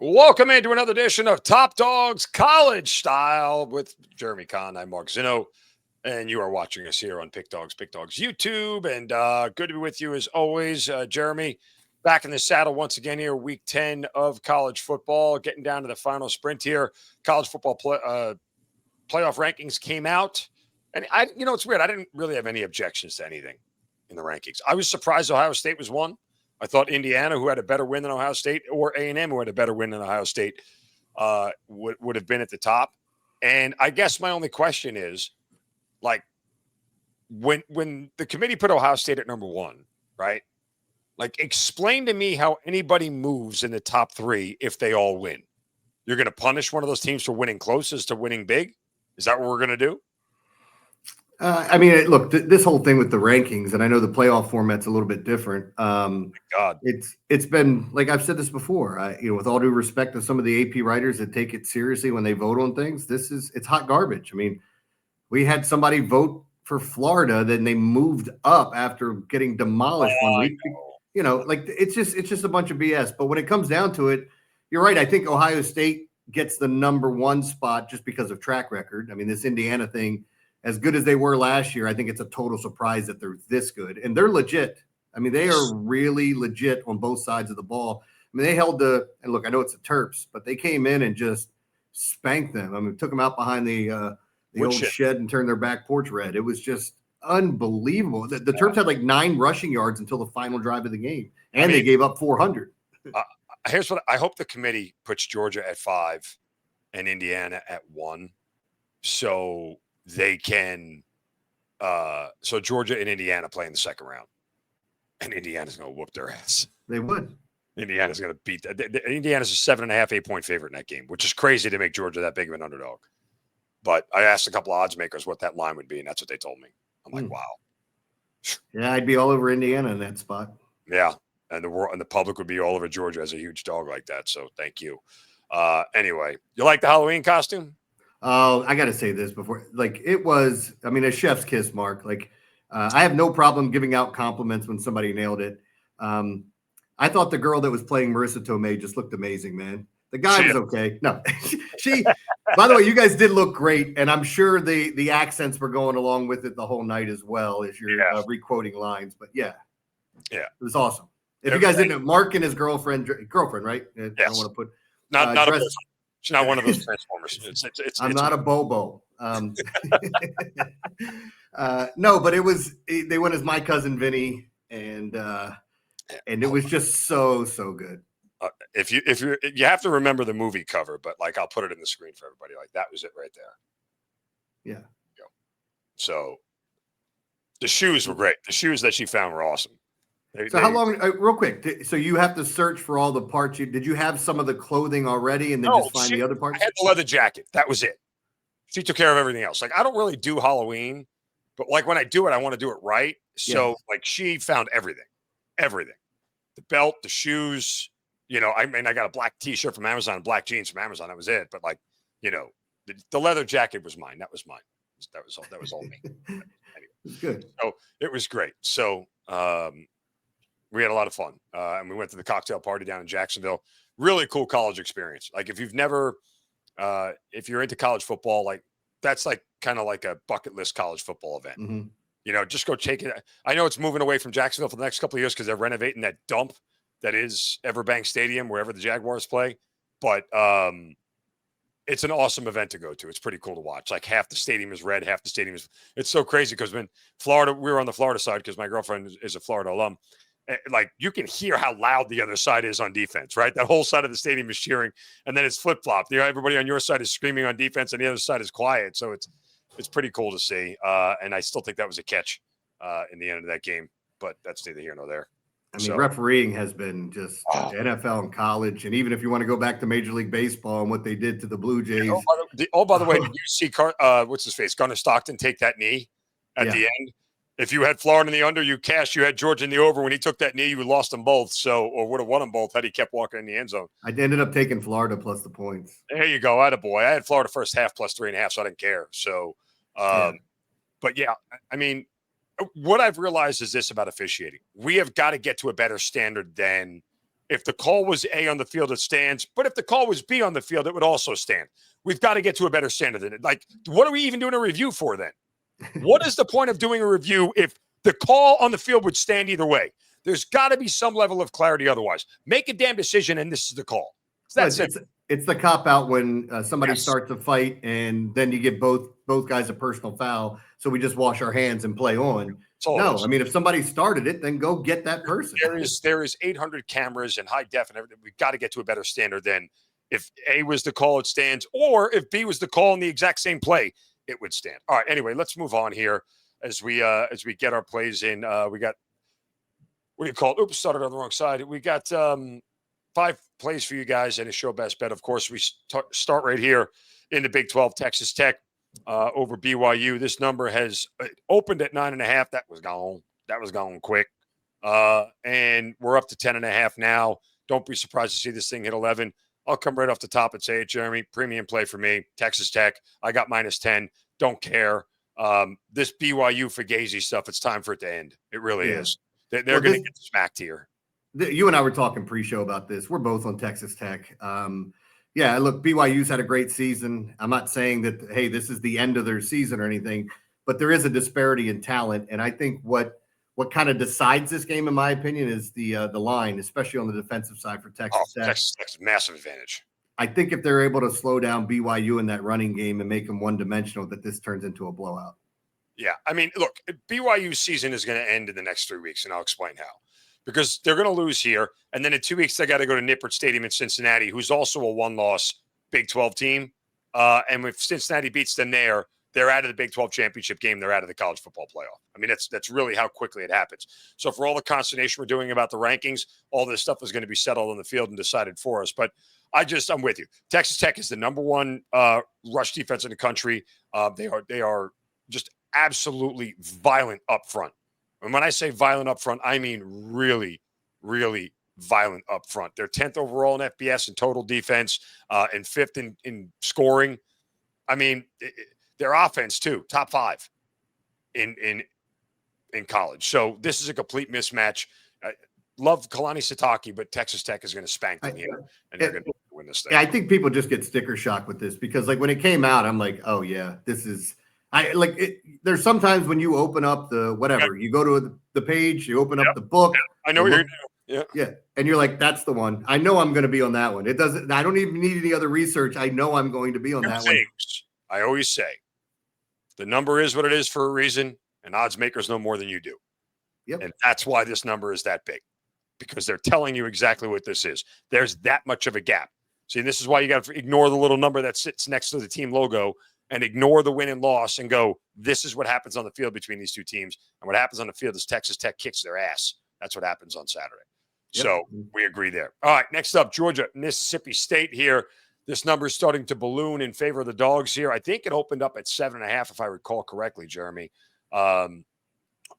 Welcome into another edition of Top Dawgz College Style with Jeremy Conn. I'm Mark Zinno, and you are watching us here on Pickdawgz YouTube. And good to be with you as always, Jeremy. Back in the saddle once again here, week 10 of college football, getting down to the final sprint here. College football playoff rankings came out, and it's weird. I didn't really have any objections to anything in the rankings. I was surprised Ohio State was one. I thought Indiana, who had a better win than Ohio State, or A&M, who had a better win than Ohio State, would have been at the top. And I guess my only question is, like, when the committee put Ohio State at number one, right? Like, explain to me how anybody moves in the top three if they all win. You're going to punish one of those teams for winning closest to winning big? Is that what we're going to do? Look, this whole thing with the rankings, and I know the playoff format's a little bit different. God, it's been, like I've said this before. With all due respect to some of the AP writers that take it seriously when they vote on things, it's hot garbage. I mean, we had somebody vote for Florida, then they moved up after getting demolished 1 week. It's just a bunch of BS. But when it comes down to it, you're right. I think Ohio State gets the number one spot just because of track record. I mean, this Indiana thing, as good as they were last year, I think it's a total surprise that they're this good. And they're legit. I mean, they are really legit on both sides of the ball. I mean, they held and look, I know it's the Terps, but they came in and just spanked them. I mean, took them out behind the old shed and turned their back porch red. It was just unbelievable. The Terps had like 9 rushing yards until the final drive of the game, and they gave up 400. Here's what I hope the committee puts: Georgia at 5 and Indiana at 1. So they can so Georgia and Indiana play in the second round, and Indiana's going to whoop their ass. They would. Indiana's going to beat that. Indiana's a 7.5, 8-point favorite in that game, which is crazy to make Georgia that big of an underdog. But I asked a couple of odds makers what that line would be, and that's what they told me. I'm like, wow. Yeah, I'd be all over Indiana in that spot. Yeah, and the public would be all over Georgia as a huge dog like that. So thank you. Anyway, you like the Halloween costume? Oh, I got to say this before. Like, it was, a chef's kiss, Mark. Like, I have no problem giving out compliments when somebody nailed it. I thought the girl that was playing Marissa Tomei just looked amazing, man. The guy was okay. No, by the way, you guys did look great. And I'm sure the accents were going along with it the whole night as well as you're re-quoting lines. But yeah, it was awesome. If you guys didn't know, Mark and his girlfriend, right? Yes. I don't want to put not a She's not one of those Transformers. I'm not a Bobo. No, but they went as My Cousin Vinny, and it was just so good. If you have to remember the movie cover, but like I'll put it in the screen for everybody. Like that was it right there. Yeah. So the shoes were great. The shoes that she found were awesome. How long, real quick, so you have to search for all the parts. Did you have some of the clothing already and then just find the other parts? I had the leather jacket. That was it. She took care of everything else. Like, I don't really do Halloween, but like when I do it, I want to do it right. So like she found everything. The belt, the shoes, I got a black t-shirt from Amazon, black jeans from Amazon. That was it. But like, the leather jacket was mine. That was mine. That was all me. Anyway, good. So it was great. So, we had a lot of fun, and we went to the cocktail party down in Jacksonville. Really cool college experience. Like if you're into college football, like that's like kind of like a bucket list college football event. Mm-hmm. Just go take it. I know it's moving away from Jacksonville for the next couple of years because they're renovating that dump that is Everbank Stadium, wherever the Jaguars play. But it's an awesome event to go to. It's pretty cool to watch. Like half the stadium is red, half the stadium is. It's so crazy because when we were on the Florida side because my girlfriend is a Florida alum. Like you can hear how loud the other side is on defense, right? That whole side of the stadium is cheering, and then it's flip flop. Everybody on your side is screaming on defense, and the other side is quiet. So it's pretty cool to see. And I still think that was a catch in the end of that game, but that's neither here nor there. Refereeing has been just NFL and college, and even if you want to go back to Major League Baseball and what they did to the Blue Jays. By the way, did you see what's his face, Gunnar Stockton take that knee at the end? If you had Florida in the under, you cashed. You had Georgia in the over. When he took that knee, you lost them both. Or would have won them both had he kept walking in the end zone. I ended up taking Florida plus the points. There you go. Attaboy. I had Florida first half plus 3.5, so I didn't care. So, but yeah, what I've realized is this about officiating. We have got to get to a better standard than If the call was A on the field, it stands. But if the call was B on the field, it would also stand. We've got to get to a better standard than it. Like, what are we even doing a review for then? What is the point of doing a review if the call on the field would stand either way? There's got to be some level of clarity otherwise. Make a damn decision, and this is the call. It's the cop out when somebody starts a fight, and then you give both guys a personal foul. So we just wash our hands and play on. No, I mean, if somebody started it, then go get that person. There is 800 cameras and high def and everything. We've got to get to a better standard than if A was the call, it stands, or if B was the call in the exact same play, it would stand. All right. Anyway, let's move on here as we get our plays in. We got, what do you call it? Oops, started on the wrong side. We got 5 plays for you guys and a show best bet. Of course, we start right here in the Big 12, Texas Tech over BYU. This number has opened at 9.5. That was gone. That was gone quick. And we're up to 10.5 now. Don't be surprised to see this thing hit 11. I'll come right off the top and say it, Jeremy. Premium play for me. Texas Tech. I got -10. Don't care. This BYU Fugazi stuff, it's time for it to end. It really is. They're going to get smacked here. You and I were talking pre-show about this. We're both on Texas Tech. Yeah, look, BYU's had a great season. I'm not saying that, hey, this is the end of their season or anything, but there is a disparity in talent. And I think what kind of decides this game, in my opinion, is the line, especially on the defensive side for Texas Tech. Texas Tech's massive advantage. I think if they're able to slow down BYU in that running game and make them one-dimensional, that this turns into a blowout. Yeah, I mean, look, BYU's season is going to end in the next 3 weeks, and I'll explain how. Because they're going to lose here, and then in 2 weeks they got to go to Nippert Stadium in Cincinnati, who's also a one-loss Big 12 team. And if Cincinnati beats them there, they're out of the Big 12 championship game. They're out of the college football playoff. I mean, that's really how quickly it happens. So for all the consternation we're doing about the rankings, all this stuff is going to be settled on the field and decided for us. But I'm with you. Texas Tech is the number one rush defense in the country. They are just absolutely violent up front. And when I say violent up front, I mean really, really violent up front. They're 10th overall in FBS and total defense and 5th in scoring. I mean, their offense too, top 5 in college. So this is a complete mismatch. Love Kalani Sitake, but Texas Tech is going to spank them here, and they're going to win this thing. Yeah, I think people just get sticker shock with this because, like, when it came out, I'm like, oh yeah, this is. There's sometimes when you open up the whatever, you go to the page, you open up the book. I know what you're going to do. Yeah. And you're like, that's the one. I know I'm going to be on that one. I don't even need any other research. I know I'm going to be on that one. I always say the number is what it is for a reason, and odds makers know more than you do. Yep. And that's why this number is that big, because they're telling you exactly what this is. There's that much of a gap. See, this is why you got to ignore the little number that sits next to the team logo and ignore the win and loss and go, this is what happens on the field between these two teams. And what happens on the field is Texas Tech kicks their ass. That's what happens on Saturday. Yep. So we agree there. All right, next up, Georgia, Mississippi State here. This number is starting to balloon in favor of the Dogs here. I think it opened up at 7.5, if I recall correctly, Jeremy.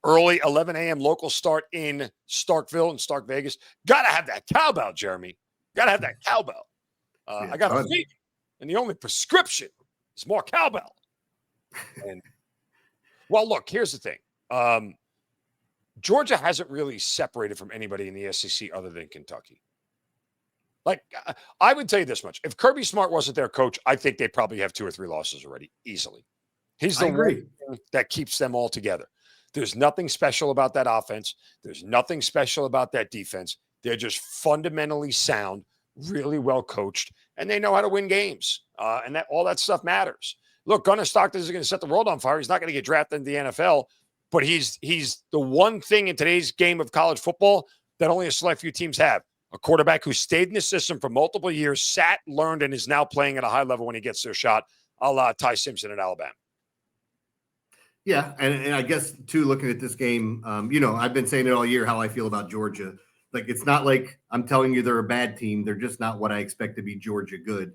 Early 11 a.m. local start in Starkville and Stark Vegas. Got to have that cowbell, Jeremy. Got to have that cowbell. I got a feeling, and the only prescription is more cowbell. And well, look, here's the thing. Georgia hasn't really separated from anybody in the SEC other than Kentucky. Like, I would tell you this much. If Kirby Smart wasn't their coach, I think they'd probably have 2 or 3 losses already, easily. He's the one that keeps them all together. There's nothing special about that offense. There's nothing special about that defense. They're just fundamentally sound, really well coached, and they know how to win games. And that all that stuff matters. Look, Gunnar Stockton is going to set the world on fire. He's not going to get drafted in the NFL, but he's the one thing in today's game of college football that only a select few teams have. A quarterback who stayed in the system for multiple years, sat, learned, and is now playing at a high level when he gets their shot, a la Ty Simpson at Alabama. Yeah, and I guess, too, looking at this game, I've been saying it all year how I feel about Georgia. Like, it's not like I'm telling you they're a bad team. They're just not what I expect to be Georgia good.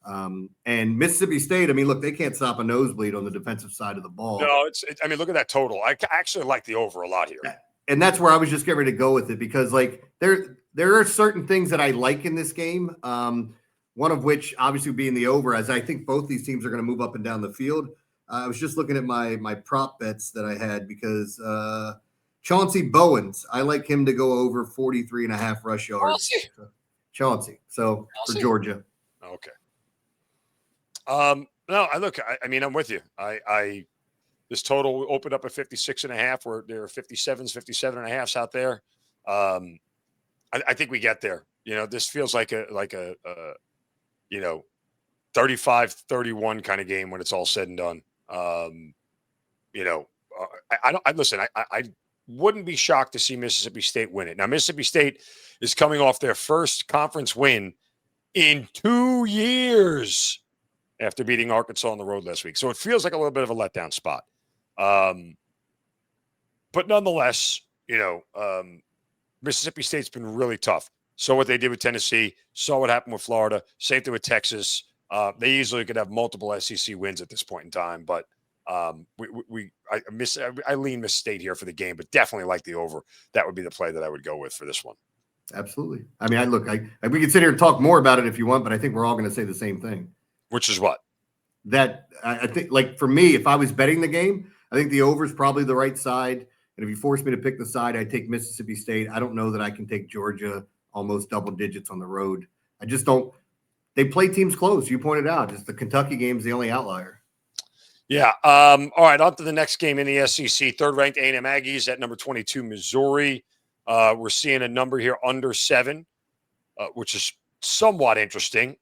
And Mississippi State, I mean, look, they can't stop a nosebleed on the defensive side of the ball. No, look at that total. I actually like the over a lot here. And that's where I was just getting ready to go with it because, like, there are certain things that I like in this game, one of which obviously being the over, as I think both these teams are going to move up and down the field. I was just looking at my prop bets that I had because Chauncey Bowens. I like him to go over 43.5 rush yards. Chauncey. So for Georgia. Okay. No, I mean, I'm with you. This total opened up at 56.5, where there are 57.5s out there. I think we get there. This feels like a 35-31 kind of game when it's all said and done. I listen. I wouldn't be shocked to see Mississippi State win it. Now, Mississippi State is coming off their first conference win in 2 years after beating Arkansas on the road last week. So it feels like a little bit of a letdown spot. But nonetheless, Mississippi State's been really tough. Saw what they did with Tennessee, saw what happened with Florida, same thing with Texas. They easily could have multiple SEC wins at this point in time, but I lean Miss State here for the game, but definitely like the over. That would be the play that I would go with for this one. Absolutely. I mean, we can sit here and talk more about it if you want, but I think we're all going to say the same thing. Which is what? That I think, like, for me, if I was betting the game, I think the over is probably the right side. And if you force me to pick the side, I'd take Mississippi State. I don't know that I can take Georgia almost double digits on the road. I just don't. They play teams close. You pointed out, just the Kentucky game's the only outlier. Yeah. All right. On to the next game in the SEC. Third-ranked A&M Aggies at number 22, Missouri. We're seeing a number here under 7, which is somewhat interesting.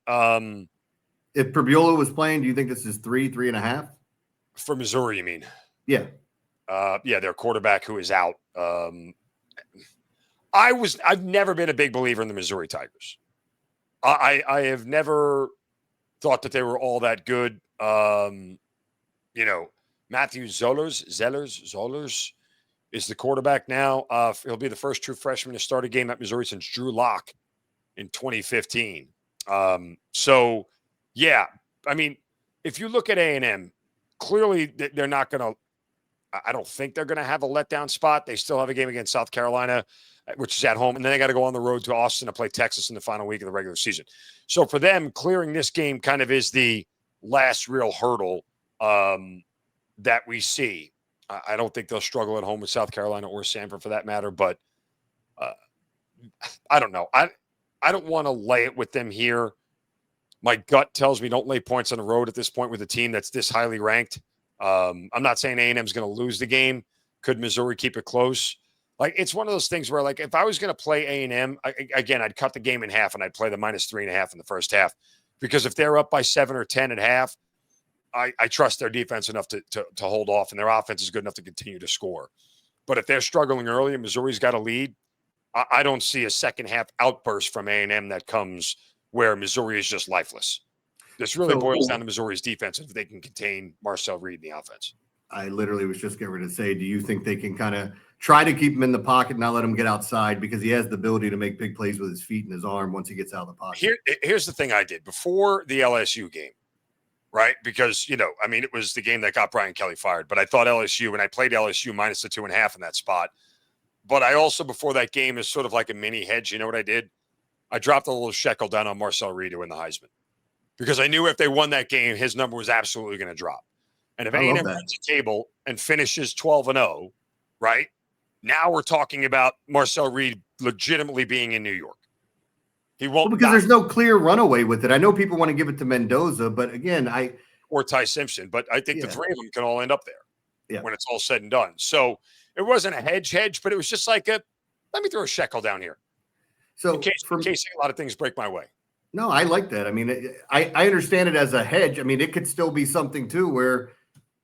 If Prabula was playing, do you think this is 3.5? For Missouri, you mean? Yeah. Their quarterback who is out. I've never been a big believer in the Missouri Tigers. I have never thought that they were all that good. Matthew Zollers is the quarterback now. He'll be the first true freshman to start a game at Missouri since Drew Lock in 2015. Yeah, I mean, if you look at A&M, clearly they're not going to – I don't think they're going to have a letdown spot. They still have a game against South Carolina, which is at home, and then they got to go on the road to Austin to play Texas in the final week of the regular season. So for them, clearing this game kind of is the last real hurdle that we see. I don't think they'll struggle at home with South Carolina or Sanford for that matter, but I don't know. I don't want to lay it with them here. My gut tells me don't lay points on the road at this point with a team that's this highly ranked. I'm not saying A&M is going to lose the game. Could Missouri keep it close? Like, it's one of those things where, like, if I was going to play A&M, again, I'd cut the game in half and I'd play the -3.5 in the first half, because if they're up by 7 or 10 at half, I trust their defense enough to hold off, and their offense is good enough to continue to score. But if they're struggling early and Missouri's got a lead, I don't see a second half outburst from A&M that comes where Missouri is just lifeless. This really boils down to Missouri's defense if they can contain Marcel Reed in the offense. I literally was just getting ready to say, do you think they can kind of try to keep him in the pocket, not let him get outside, because he has the ability to make big plays with his feet and his arm once he gets out of the pocket? Here's the thing I did before the LSU game, right? Because, it was the game that got Brian Kelly fired, but I thought LSU, and I played LSU minus the 2.5 in that spot. But I also, before that game, is sort of like a mini hedge. You know what I did? I dropped a little shekel down on Marcel Reed to win the Heisman, because I knew if they won that game, his number was absolutely going to drop. And if A&M runs the table and finishes 12-0, right, now we're talking about Marcel Reed legitimately being in New York. He won't, because there's no clear runaway with it. I know people want to give it to Mendoza, but again, or Ty Simpson, but I think the three of them can all end up there when it's all said and done. So it wasn't a hedge, but it was just like let me throw a shekel down here. So in case a lot of things break my way. No, I like that. I mean, I understand it as a hedge. I mean, it could still be something too where,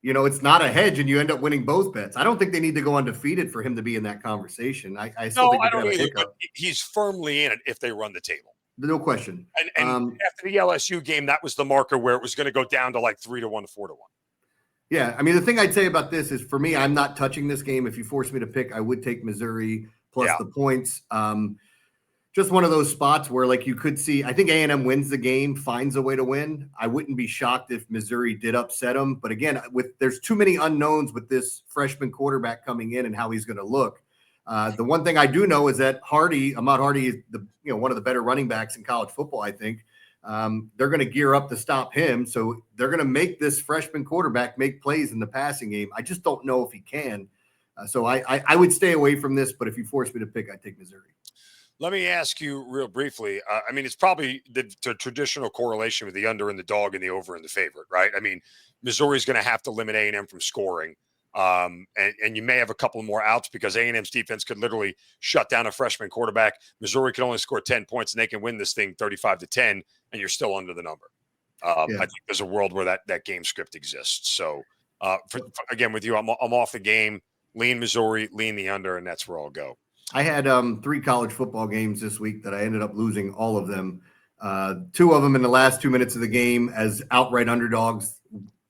it's not a hedge and you end up winning both bets. I don't think they need to go undefeated for him to be in that conversation. I don't either, but he's firmly in it if they run the table. No question. And after the LSU game, that was the marker where it was going to go down to like 3-1 to 4-1. Yeah. I mean, the thing I'd say about this is, for me, I'm not touching this game. If you force me to pick, I would take Missouri plus the points. Just one of those spots where, like, you could see, I think A&M wins the game, finds a way to win. I wouldn't be shocked if Missouri did upset them. But again, there's too many unknowns with this freshman quarterback coming in and how he's going to look. The one thing I do know is that Ahmad Hardy is one of the better running backs in college football, I think. They're going to gear up to stop him. So they're going to make this freshman quarterback make plays in the passing game. I just don't know if he can. So I would stay away from this, but if you force me to pick, I'd take Missouri. Let me ask you real briefly. I mean, it's probably the traditional correlation with the under and the dog and the over and the favorite, right? I mean, Missouri's going to have to limit A&M from scoring. And you may have a couple more outs because A&M's defense could literally shut down a freshman quarterback. Missouri can only score 10 points and they can win this thing 35-10, and you're still under the number. I think there's a world where that game script exists. So, again, with you, I'm off the game. Lean Missouri, lean the under, and that's where I'll go. I had 3 college football games this week that I ended up losing all of them. 2 of them in the last 2 minutes of the game as outright underdogs,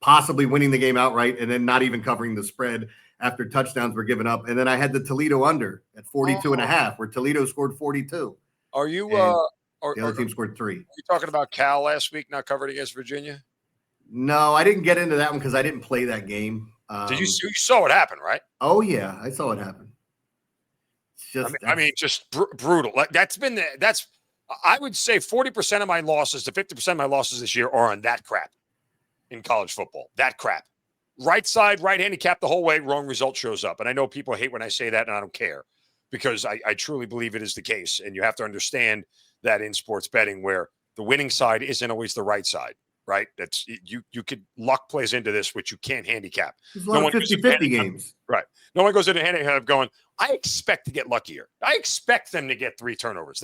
possibly winning the game outright and then not even covering the spread after touchdowns were given up. And then I had the Toledo under at 42.5, where Toledo scored 42. Are you the other team scored 3. Are you talking about Cal last week not covered against Virginia? No, I didn't get into that one because I didn't play that game. Did you saw what happened, right? Oh yeah, I saw what happened. Just brutal. Like that's I would say 40% of my losses to 50% of my losses this year are on that crap in college football. That crap. Right side, right handicap the whole way, wrong result shows up. And I know people hate when I say that, and I don't care because I truly believe it is the case. And you have to understand that in sports betting where the winning side isn't always the right side, right? That's you could luck plays into this, which you can't handicap. There's a lot of 50-50 games. Right. No one goes into handicap going, I expect to get luckier. I expect them to get 3 turnovers.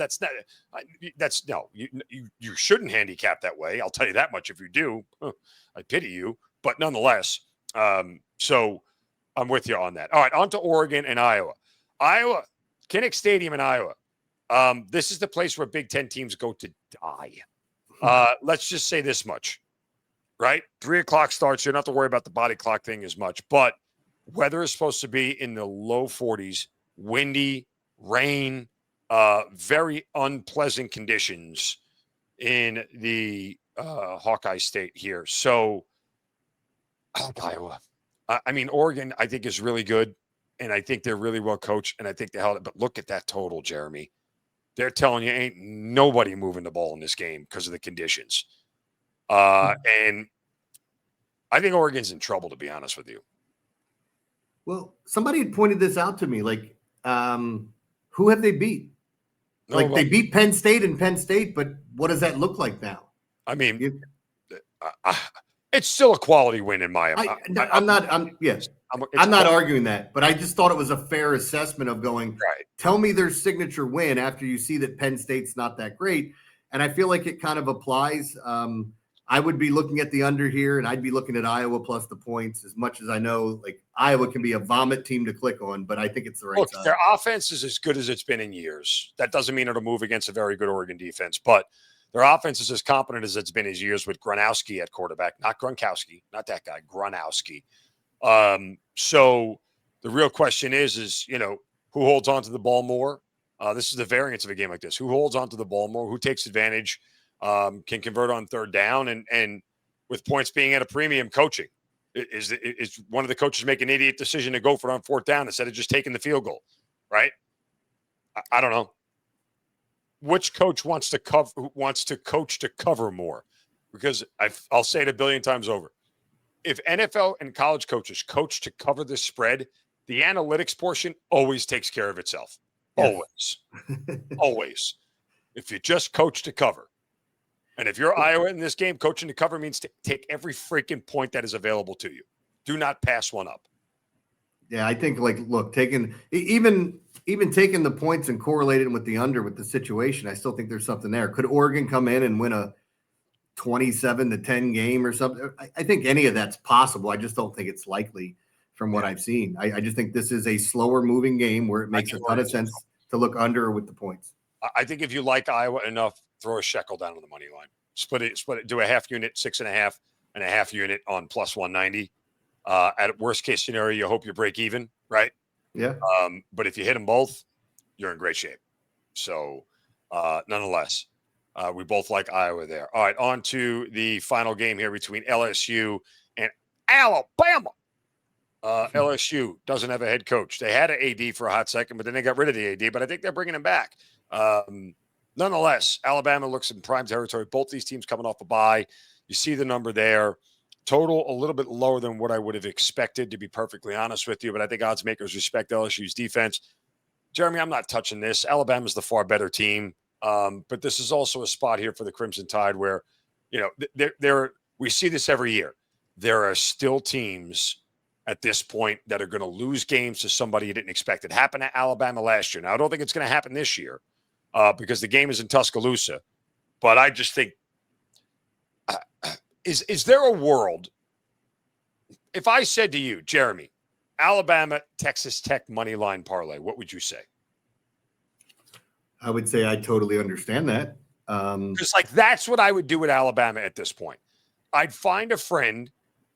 You shouldn't handicap that way. I'll tell you that much. If you do, I pity you. But nonetheless, so I'm with you on that. All right, on to Oregon and Iowa. Kinnick Stadium in Iowa. This is the place where Big Ten teams go to die. Let's just say this much, right? 3:00 starts. You don't have to worry about the body clock thing as much, but weather is supposed to be in the low 40s, windy, rain, very unpleasant conditions in the Hawkeye State here. So, Iowa. I mean, Oregon, I think, is really good, and I think they're really well coached, and I think they held it. But look at that total, Jeremy. They're telling you ain't nobody moving the ball in this game because of the conditions. And I think Oregon's in trouble, to be honest with you. Well, somebody had pointed this out to me. Like, who have they beat? Like, they beat Penn State and Penn State, but what does that look like now? I mean, it's still a quality win in my opinion. I'm not arguing that, but I just thought it was a fair assessment of going, right. Tell me their signature win after you see that Penn State's not that great. And I feel like it kind of applies. I would be looking at the under here, and I'd be looking at Iowa plus the points. As much as I know, like, Iowa can be a vomit team to click on, but I think it's the right side. Their offense is as good as it's been in years. That doesn't mean it'll move against a very good Oregon defense, but their offense is as competent as it's been in years with Gronowski at quarterback, not Gronkowski, not that guy, Gronowski. So the real question is, who holds on to the ball more? This is the variance of a game like this. Who holds on to the ball more? Who takes advantage? Can convert on third down, and with points being at a premium, coaching is one of the coaches make an idiot decision to go for it on 4th down instead of just taking the field goal, right? I don't know which coach wants to coach to cover more, because I'll say it a billion times over. If NFL and college coaches coach to cover the spread, the analytics portion always takes care of itself. Yes. Always. If you just coach to cover. And if you're Iowa in this game, coaching to cover means to take every freaking point that is available to you. Do not pass one up. Yeah, I think, taking taking the points and correlating with the under with the situation, I still think there's something there. Could Oregon come in and win a 27-10 game or something? I think any of that's possible. I just don't think it's likely from what I've seen. I just think this is a slower moving game where it makes a ton of sense to look under with the points. I think if you like Iowa enough, throw a shekel down on the money line. Split it, do a half unit, 6.5, and a half unit on plus 190. At worst case scenario, you hope you break even, right? Yeah. But if you hit them both, you're in great shape. So nonetheless, we both like Iowa there. All right, on to the final game here between LSU and Alabama. LSU doesn't have a head coach. They had an AD for a hot second, but then they got rid of the AD, but I think they're bringing him back. Nonetheless, Alabama looks in prime territory. Both these teams coming off a bye. You see the number there. Total a little bit lower than what I would have expected, to be perfectly honest with you. But I think odds makers respect LSU's defense. Jeremy, I'm not touching this. Alabama's the far better team. But this is also a spot here for the Crimson Tide where, we see this every year. There are still teams at this point that are going to lose games to somebody you didn't expect. It happened at Alabama last year. Now, I don't think it's going to happen this year because the game is in Tuscaloosa. But I just think, is there a world, if I said to you, Jeremy, Alabama, Texas Tech money line parlay, what would you say? I would say I totally understand that. Because that's what I would do with Alabama at this point. I'd find a friend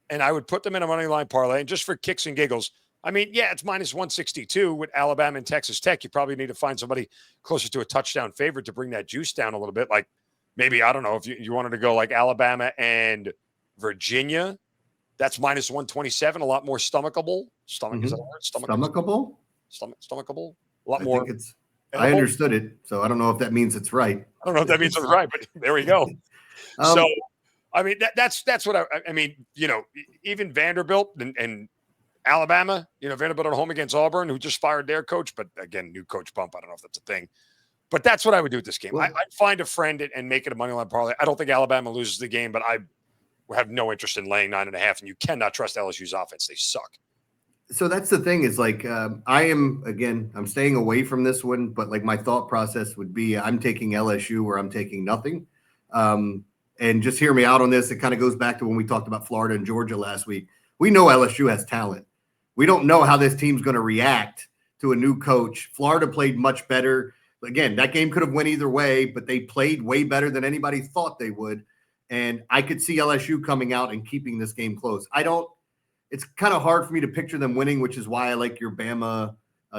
and I would put them in a money line parlay. And just for kicks and giggles, I mean, yeah, it's minus 162 with Alabama and Texas Tech. You probably need to find somebody closer to a touchdown favorite to bring that juice down a little bit. Like maybe, I don't know, if you wanted to go like Alabama and Virginia, that's minus 127, a lot more stomachable. Is that a word? Stomachable? Stomachable? A lot more. I understood it, so I don't know if that means it's right. I don't know if that means it's right, but there we go. So, I mean, that's what I mean, even Vanderbilt and Alabama, Vanderbilt at home against Auburn, who just fired their coach, but again, new coach bump. I don't know if that's a thing. But that's what I would do with this game. I'd find a friend and make it a money line parlay. I don't think Alabama loses the game, but I have no interest in laying 9.5, and you cannot trust LSU's offense. They suck. So that's the thing is I'm staying away from this one, but like my thought process would be I'm taking LSU or I'm taking nothing. And just hear me out on this. It kind of goes back to when we talked about Florida and Georgia last week. We know LSU has talent. We don't know how this team's going to react to a new coach. Florida played much better. Again, that game could have went either way, but they played way better than anybody thought they would. And I could see LSU coming out and keeping this game close. It's kind of hard for me to picture them winning, which is why I like your Bama,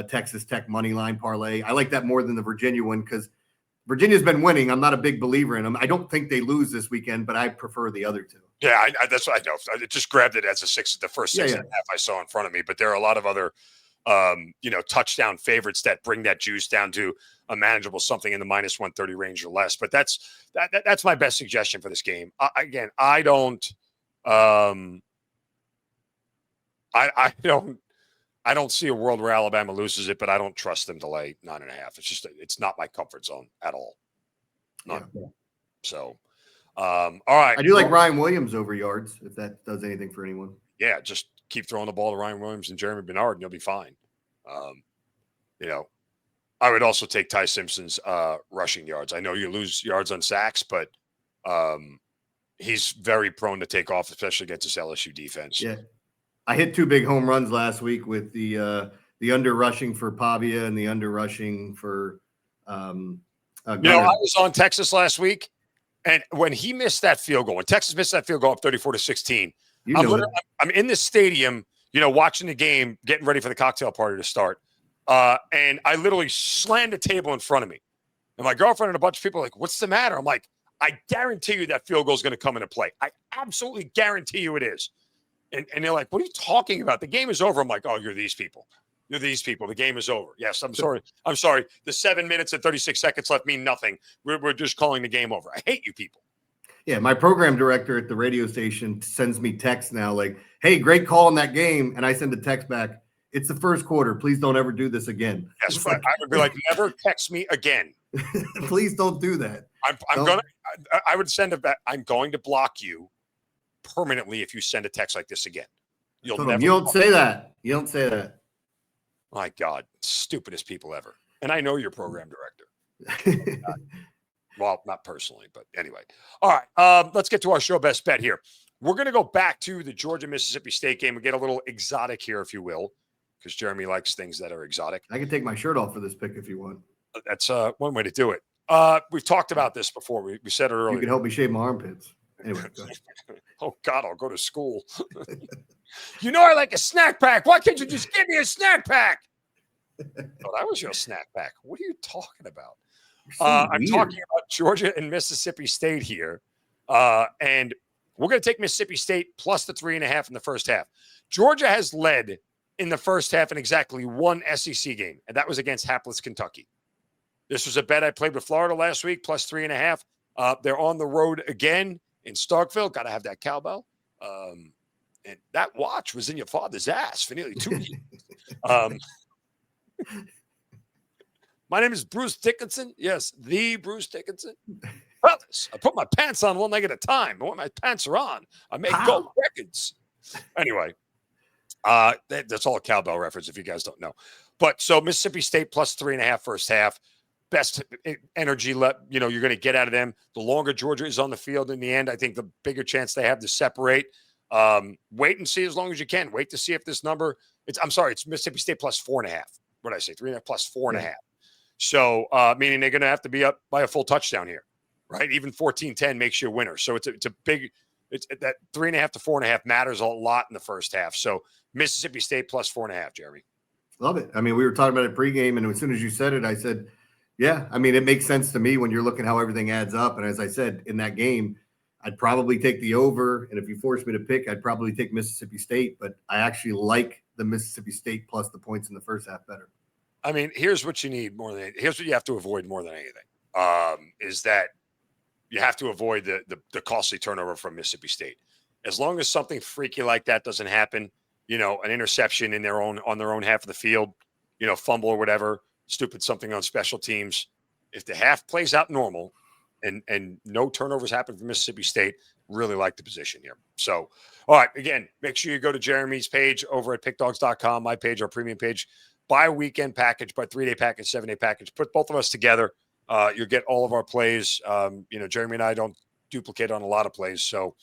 Texas Tech money line parlay. I like that more than the Virginia one because Virginia's been winning. I'm not a big believer in them. I don't think they lose this weekend, but I prefer the other two. Yeah, that's what I know. I just grabbed it as the first 6.5 I saw in front of me. But there are a lot of other, touchdown favorites that bring that juice down to a manageable something in the minus 130 range or less. But that's my best suggestion for this game. I don't see a world where Alabama loses it, but I don't trust them to lay 9.5. It's not my comfort zone at all. None. Yeah. So, all right. I do like Ryan Williams over yards, if that does anything for anyone. Yeah, just keep throwing the ball to Ryan Williams and Jeremy Bernard, and you'll be fine. I would also take Ty Simpson's rushing yards. I know you lose yards on sacks, but he's very prone to take off, especially against this LSU defense. Yeah. I hit 2 big home runs last week with the under rushing for Pavia and the under rushing for I was on Texas last week, and when he missed that field goal, when Texas missed that field goal up 34-16, I'm in the stadium, watching the game, getting ready for the cocktail party to start. And I literally slammed the table in front of me. And my girlfriend and a bunch of people are like, what's the matter? I'm like, I guarantee you that field goal is going to come into play. I absolutely guarantee you it is. And they're like, what are you talking about? The game is over. I'm like, oh, you're these people. You're these people. The game is over. Yes, I'm sorry. I'm sorry. The 7 minutes and 36 seconds left mean nothing. We're just calling the game over. I hate you people. Yeah, my program director at the radio station sends me texts now like, hey, great call in that game. And I send a text back, it's the first quarter. Please don't ever do this again. Yes, but I would be like, never text me again. Please don't do that. I would send it back. I'm going to block you permanently if you send a text like this again. You don't say that. You don't say that. My God, stupidest people ever. And I know your program director. Well, not personally, but anyway. All right, let's get to our show best bet here. We're going to go back to the Georgia-Mississippi State game and get a little exotic here, if you will, because Jeremy likes things that are exotic. I can take my shirt off for this pick if you want. That's one way to do it. We've talked about this before. We said it earlier. You can help me shave my armpits. Anyway, go ahead. Oh, God, I'll go to school. I like a snack pack. Why can't you just give me a snack pack? Oh, that was your snack pack. What are you talking about? I'm talking about Georgia and Mississippi State here. And we're going to take Mississippi State plus the 3.5 in the first half. Georgia has led in the first half in exactly one SEC game, and that was against hapless Kentucky. This was a bet I played with Florida last week, plus 3.5. They're on the road again in Starkville. Got to have that cowbell. And that watch was in your father's ass for nearly 2 years. My name is Bruce Dickinson. Yes, the Bruce Dickinson. Brothers, I put my pants on one leg at a time. And when my pants are on, I make gold records. Anyway, that's all a cowbell reference if you guys don't know. But so Mississippi State plus 3.5 first half. Best energy, you're going to get out of them. The longer Georgia is on the field in the end, I think the bigger chance they have to separate. Wait and see as long as you can. Wait to see if this number, it's Mississippi State plus 4.5. What did I say? 3.5 plus 4.5. So, meaning they're going to have to be up by a full touchdown here, right? Even 14-10 makes you a winner. So it's a big, that 3.5 to 4.5 matters a lot in the first half. So Mississippi State plus 4.5, Jeremy. Love it. I mean, we were talking about it pregame, and as soon as you said it, I said, yeah, I mean, it makes sense to me when you're looking how everything adds up. And as I said, in that game, I'd probably take the over. And if you force me to pick, I'd probably take Mississippi State. But I actually like the Mississippi State plus the points in the first half better. I mean, here's what you need more than here's what you have to avoid more than anything. Is that you have to avoid the costly turnover from Mississippi State. As long as something freaky like that doesn't happen, an interception on their own half of the field, fumble or whatever, stupid something on special teams. If the half plays out normal and no turnovers happen for Mississippi State, really like the position here. So, all right, again, make sure you go to Jeremy's page over at pickdawgz.com, my page, our premium page. Buy a weekend package, buy 3-day package, 7-day package. Put both of us together. You'll get all of our plays. Jeremy and I don't duplicate on a lot of plays, so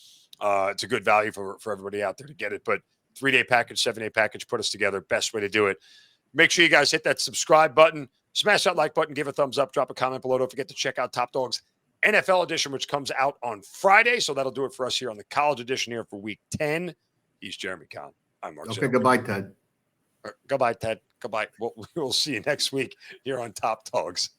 it's a good value for everybody out there to get it. But 3-day package, 7-day package, put us together. Best way to do it. Make sure you guys hit that subscribe button, smash that like button, give a thumbs up, drop a comment below. Don't forget to check out Top Dawgz NFL edition, which comes out on Friday. So that'll do it for us here on the college edition here for week 10. He's Jeremy Conn. I'm Mark. Okay, goodbye, Ted. Goodbye, Ted. Goodbye. We'll see you next week here on Top Dawgz.